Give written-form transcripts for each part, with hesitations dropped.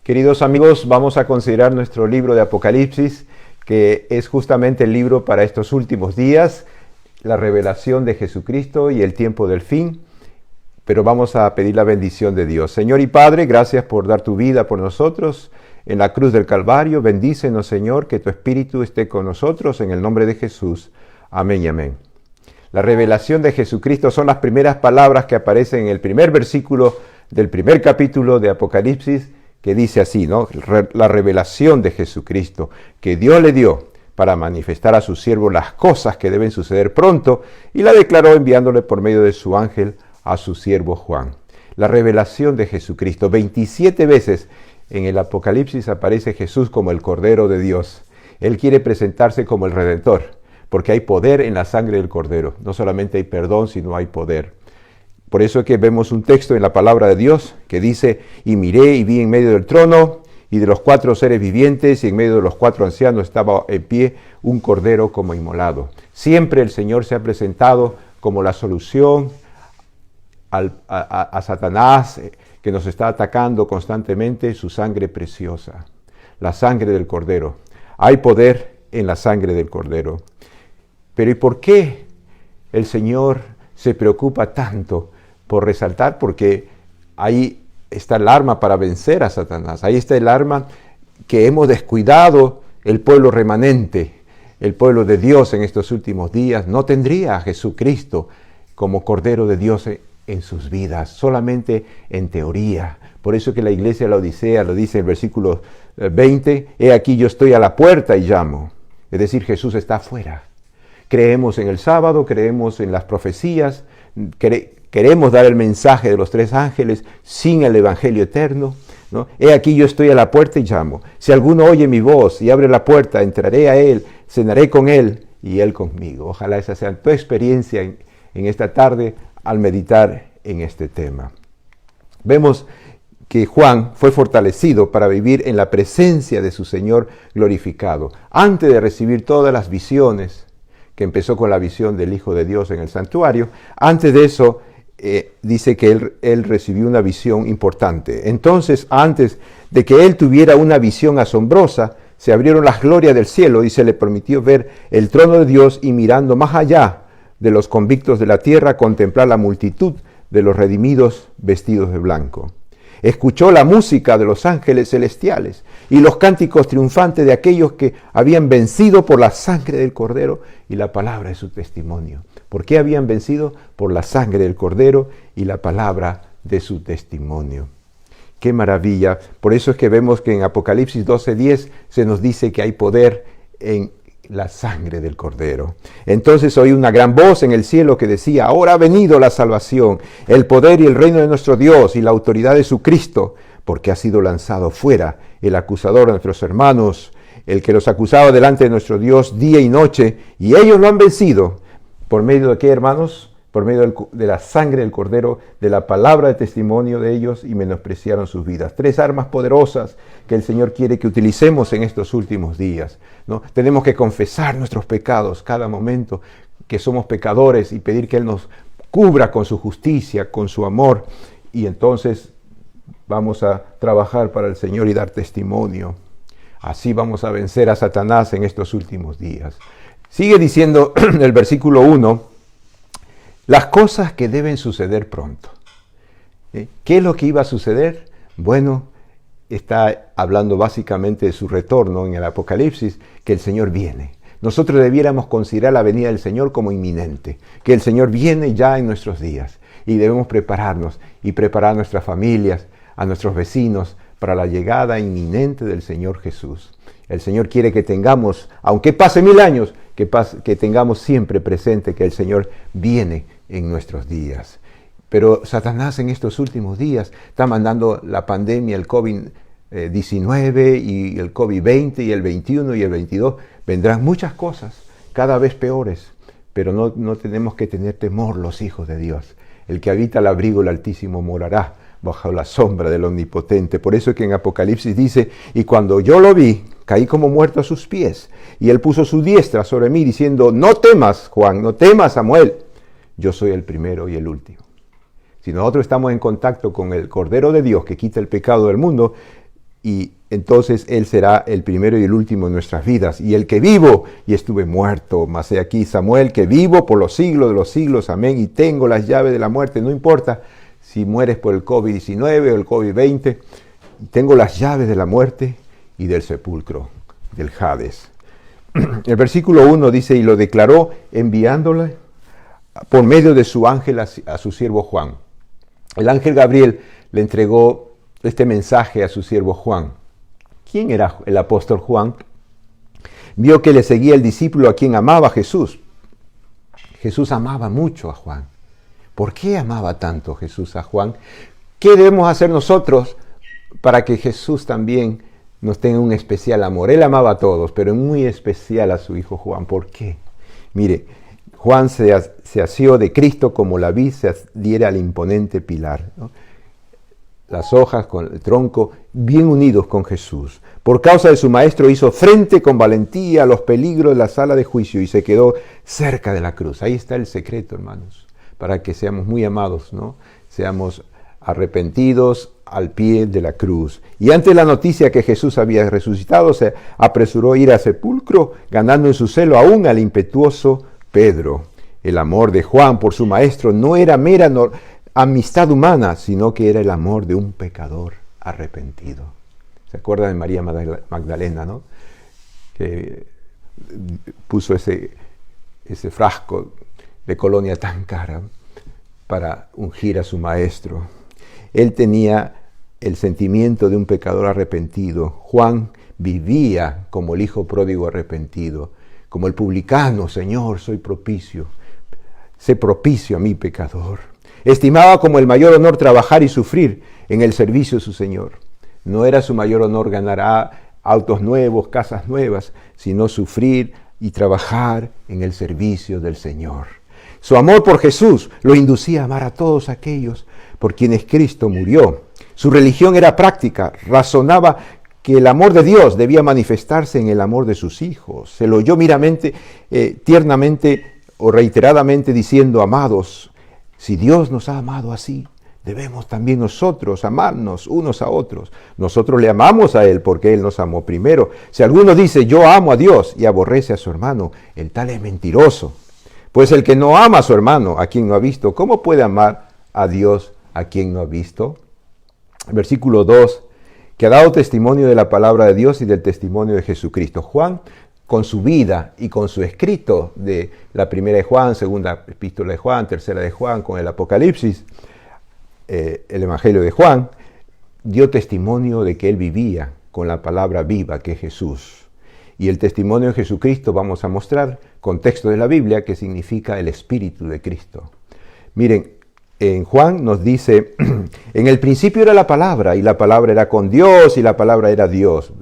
Queridos amigos, vamos a considerar nuestro libro de Apocalipsis, que es justamente el libro para estos últimos días, la revelación de Jesucristo y el tiempo del fin. Pero vamos a pedir la bendición de Dios. Señor y Padre, gracias por dar tu vida por nosotros en la cruz del Calvario. Bendícenos, Señor, que tu Espíritu esté con nosotros en el nombre de Jesús. Amén y amén. La revelación de Jesucristo son las primeras palabras que aparecen en el primer versículo del primer capítulo de Apocalipsis, que dice así, ¿no? La revelación de Jesucristo, que Dios le dio para manifestar a su siervo las cosas que deben suceder pronto, y la declaró enviándole por medio de su ángel a su siervo Juan. La revelación de Jesucristo. 27 veces en el Apocalipsis aparece Jesús como el Cordero de Dios. Él quiere presentarse como el Redentor, porque hay poder en la sangre del Cordero. No solamente hay perdón, sino hay poder. Por eso es que vemos un texto en la palabra de Dios que dice: y miré y vi en medio del trono y de los 4 seres vivientes y en medio de los 4 ancianos estaba en pie un cordero como inmolado. Siempre el Señor se ha presentado como la solución a Satanás, que nos está atacando constantemente. Su sangre preciosa, la sangre del Cordero. Hay poder en la sangre del Cordero. Pero ¿y por qué el Señor se preocupa tanto por resaltar? Porque ahí está el arma para vencer a Satanás. Ahí está el arma que hemos descuidado el pueblo remanente. El pueblo de Dios en estos últimos días no tendría a Jesucristo como Cordero de Dios en sus vidas, solamente en teoría. Por eso que la iglesia de la Odisea lo dice en el versículo 20, he aquí yo estoy a la puerta y llamo. Es decir, Jesús está afuera. Creemos en el sábado, creemos en las profecías, queremos dar el mensaje de los 3 ángeles sin el evangelio eterno, ¿no? He aquí yo estoy a la puerta y llamo. Si alguno oye mi voz y abre la puerta, entraré a él, cenaré con él y él conmigo. Ojalá esa sea tu experiencia en esta tarde al meditar en este tema. Vemos que Juan fue fortalecido para vivir en la presencia de su Señor glorificado. Antes de recibir todas las visiones, que empezó con la visión del Hijo de Dios en el santuario, antes de eso dice que él recibió una visión importante. Entonces, antes de que él tuviera una visión asombrosa, se abrieron las glorias del cielo y se le permitió ver el trono de Dios, y mirando más allá de los convictos de la tierra, contemplar la multitud de los redimidos vestidos de blanco. Escuchó la música de los ángeles celestiales y los cánticos triunfantes de aquellos que habían vencido por la sangre del Cordero y la palabra de su testimonio. ¿Por qué habían vencido? Por la sangre del Cordero y la palabra de su testimonio. ¡Qué maravilla! Por eso es que vemos que en Apocalipsis 12:10 se nos dice que hay poder en la sangre del Cordero. Entonces oí una gran voz en el cielo que decía: ahora ha venido la salvación, el poder y el reino de nuestro Dios y la autoridad de su Cristo, porque ha sido lanzado fuera el acusador de nuestros hermanos, el que los acusaba delante de nuestro Dios día y noche, y ellos lo han vencido. ¿Por medio de qué, hermanos? Por medio de la sangre del Cordero, de la palabra de testimonio de ellos, y menospreciaron sus vidas. 3 armas poderosas que el Señor quiere que utilicemos en estos últimos días, ¿no? Tenemos que confesar nuestros pecados cada momento, que somos pecadores, y pedir que Él nos cubra con su justicia, con su amor, y entonces vamos a trabajar para el Señor y dar testimonio. Así vamos a vencer a Satanás en estos últimos días. Sigue diciendo el versículo 1, las cosas que deben suceder pronto. ¿Qué es lo que iba a suceder? Bueno, está hablando básicamente de su retorno en el Apocalipsis, que el Señor viene. Nosotros debiéramos considerar la venida del Señor como inminente, que el Señor viene ya en nuestros días, y debemos prepararnos y preparar a nuestras familias, a nuestros vecinos, para la llegada inminente del Señor Jesús. El Señor quiere que tengamos, aunque pase 1000 años, que tengamos siempre presente que el Señor viene en nuestros días. Pero Satanás en estos últimos días está mandando la pandemia, el COVID-19 y el COVID-20 y el 21 y el 22. Vendrán muchas cosas, cada vez peores, pero no tenemos que tener temor los hijos de Dios. El que habita al abrigo del Altísimo morará bajo la sombra del Omnipotente. Por eso es que en Apocalipsis dice: y cuando yo lo vi, caí como muerto a sus pies, y él puso su diestra sobre mí, diciendo: no temas, Juan, no temas, Samuel, yo soy el primero y el último. Si nosotros estamos en contacto con el Cordero de Dios que quita el pecado del mundo, y entonces Él será el primero y el último en nuestras vidas. Y el que vivo y estuve muerto, mas he aquí Samuel, que vivo por los siglos de los siglos, amén, y tengo las llaves de la muerte, no importa si mueres por el COVID-19 o el COVID-20, tengo las llaves de la muerte y del sepulcro, del Hades. El versículo 1 dice, y lo declaró enviándole por medio de su ángel a su siervo Juan. El ángel Gabriel le entregó este mensaje a su siervo Juan. ¿Quién era el apóstol Juan? Vio que le seguía el discípulo a quien amaba Jesús. Jesús amaba mucho a Juan. ¿Por qué amaba tanto Jesús a Juan? ¿Qué debemos hacer nosotros para que Jesús también nos tenga un especial amor? Él amaba a todos, pero muy especial a su hijo Juan. ¿Por qué? Mire, Juan se asió de Cristo como la vid se adhiere al imponente pilar, ¿no? Las hojas con el tronco bien unidos con Jesús. Por causa de su maestro hizo frente con valentía a los peligros de la sala de juicio y se quedó cerca de la cruz. Ahí está el secreto, hermanos, para que seamos muy amados, ¿no? Seamos arrepentidos al pie de la cruz. Y ante la noticia que Jesús había resucitado, se apresuró a ir al sepulcro, ganando en su celo aún al impetuoso Pedro. El amor de Juan por su maestro no era mera amistad humana, sino que era el amor de un pecador arrepentido. ¿Se acuerdan de María Magdalena, no? Que puso ese frasco de colonia tan cara para ungir a su maestro. Él tenía el sentimiento de un pecador arrepentido. Juan vivía como el hijo pródigo arrepentido, como el publicano. Señor, soy propicio. Sé propicio a mi pecador. Estimaba como el mayor honor trabajar y sufrir en el servicio de su Señor. No era su mayor honor ganar autos nuevos, casas nuevas, sino sufrir y trabajar en el servicio del Señor. Su amor por Jesús lo inducía a amar a todos aquellos por quienes Cristo murió. Su religión era práctica, razonaba que el amor de Dios debía manifestarse en el amor de sus hijos. Se lo oyó tiernamente o reiteradamente diciendo, amados, si Dios nos ha amado así, debemos también nosotros amarnos unos a otros. Nosotros le amamos a Él porque Él nos amó primero. Si alguno dice, yo amo a Dios y aborrece a su hermano, el tal es mentiroso. Pues el que no ama a su hermano, a quien no ha visto, ¿cómo puede amar a Dios a quien no ha visto? Versículo 2, que ha dado testimonio de la palabra de Dios y del testimonio de Jesucristo. Juan, con su vida y con su escrito de la primera de Juan, segunda epístola de Juan, tercera de Juan, con el Apocalipsis, el Evangelio de Juan, dio testimonio de que él vivía con la palabra viva que es Jesús. Y el testimonio de Jesucristo vamos a mostrar con texto de la Biblia que significa el Espíritu de Cristo. Miren, en Juan nos dice, en el principio era la palabra, y la palabra era con Dios, y la palabra era Dios.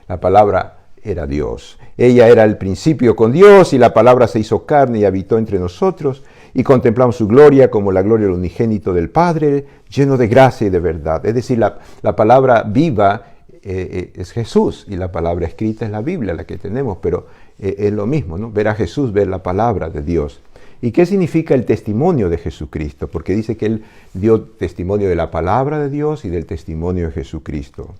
La palabra era Dios. Ella era el principio con Dios, y la palabra se hizo carne y habitó entre nosotros, y contemplamos su gloria como la gloria del unigénito del Padre, lleno de gracia y de verdad. Es decir, la palabra viva es Jesús, y la palabra escrita es la Biblia, la que tenemos, pero es lo mismo, ¿no? Ver a Jesús, ver la palabra de Dios. ¿Y qué significa el testimonio de Jesucristo? Porque dice que Él dio testimonio de la palabra de Dios y del testimonio de Jesucristo.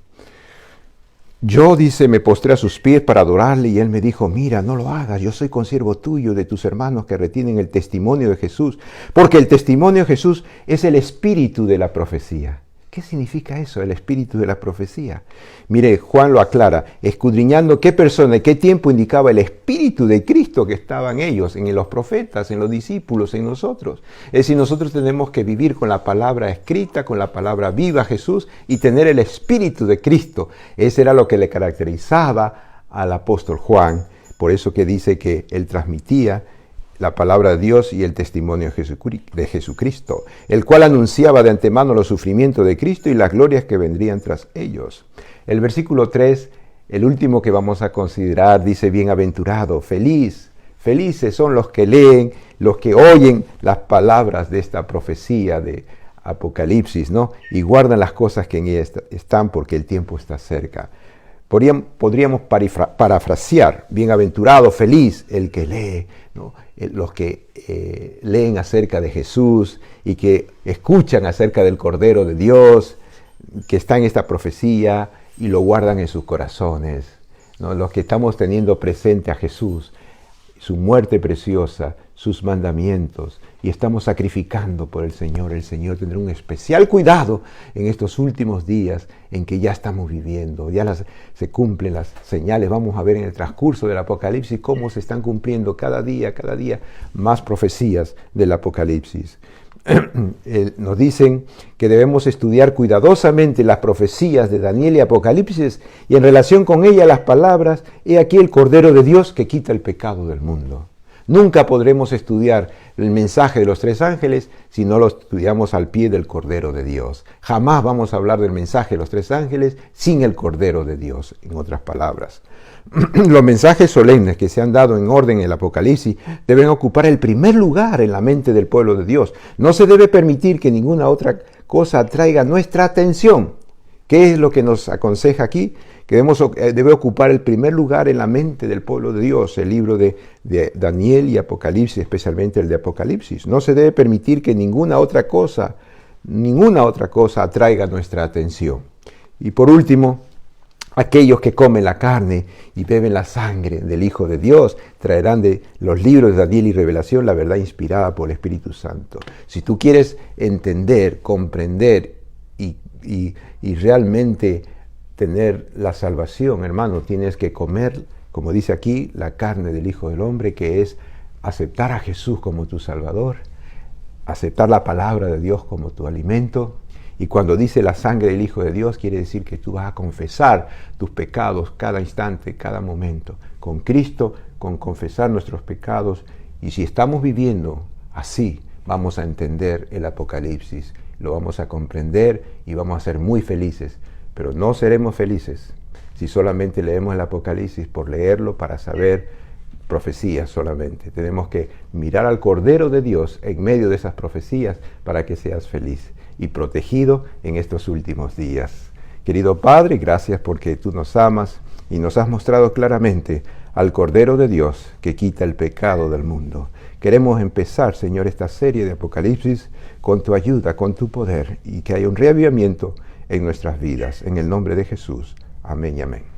Yo, dice, me postré a sus pies para adorarle y Él me dijo, mira, no lo hagas, yo soy consiervo tuyo, de tus hermanos que retienen el testimonio de Jesús, porque el testimonio de Jesús es el espíritu de la profecía. ¿Qué significa eso, el espíritu de la profecía? Mire, Juan lo aclara, escudriñando qué persona y qué tiempo indicaba el espíritu de Cristo que estaba en ellos, en los profetas, en los discípulos, en nosotros. Es decir, nosotros tenemos que vivir con la palabra escrita, con la palabra viva Jesús y tener el espíritu de Cristo. Ese era lo que le caracterizaba al apóstol Juan. Por eso que dice que él transmitía la palabra de Dios y el testimonio de Jesucristo, el cual anunciaba de antemano los sufrimientos de Cristo y las glorias que vendrían tras ellos. El versículo 3, el último que vamos a considerar, dice, bienaventurado, felices son los que leen, los que oyen las palabras de esta profecía de Apocalipsis, ¿no? Y guardan las cosas que en ella están, porque el tiempo está cerca. Podríamos parafrasear, bienaventurado, feliz, el que lee, ¿no? Los que leen acerca de Jesús y que escuchan acerca del Cordero de Dios, que está en esta profecía y lo guardan en sus corazones, ¿no? Los que estamos teniendo presente a Jesús, su muerte preciosa, sus mandamientos, y estamos sacrificando por el Señor tendrá un especial cuidado en estos últimos días en que ya estamos viviendo. Ya se cumplen las señales. Vamos a ver en el transcurso del Apocalipsis cómo se están cumpliendo cada día más profecías del Apocalipsis. Nos dicen que debemos estudiar cuidadosamente las profecías de Daniel y Apocalipsis, y en relación con ellas las palabras: he aquí el Cordero de Dios que quita el pecado del mundo. Nunca podremos estudiar el mensaje de los tres ángeles si no lo estudiamos al pie del Cordero de Dios. Jamás vamos a hablar del mensaje de los tres ángeles sin el Cordero de Dios, en otras palabras. Los mensajes solemnes que se han dado en orden en el Apocalipsis deben ocupar el primer lugar en la mente del pueblo de Dios. No se debe permitir que ninguna otra cosa atraiga nuestra atención. ¿Qué es lo que nos aconseja aquí? Que debe ocupar el primer lugar en la mente del pueblo de Dios, el libro de Daniel y Apocalipsis, especialmente el de Apocalipsis. No se debe permitir que ninguna otra cosa atraiga nuestra atención. Y por último, aquellos que comen la carne y beben la sangre del Hijo de Dios traerán de los libros de Daniel y Revelación la verdad inspirada por el Espíritu Santo. Si tú quieres entender, comprender y realmente tener la salvación, hermano, tienes que comer, como dice aquí, la carne del Hijo del Hombre, que es aceptar a Jesús como tu Salvador, aceptar la palabra de Dios como tu alimento. Y cuando dice la sangre del Hijo de Dios, quiere decir que tú vas a confesar tus pecados cada instante, cada momento. Con Cristo, con confesar nuestros pecados. Y si estamos viviendo así, vamos a entender el Apocalipsis, lo vamos a comprender y vamos a ser muy felices. Pero no seremos felices si solamente leemos el Apocalipsis por leerlo, para saber profecías solamente. Tenemos que mirar al Cordero de Dios en medio de esas profecías para que seas feliz y protegido en estos últimos días. Querido Padre, gracias porque tú nos amas y nos has mostrado claramente al Cordero de Dios que quita el pecado del mundo. Queremos empezar, Señor, esta serie de Apocalipsis con tu ayuda, con tu poder, y que haya un reavivamiento en nuestras vidas. En el nombre de Jesús. Amén y amén.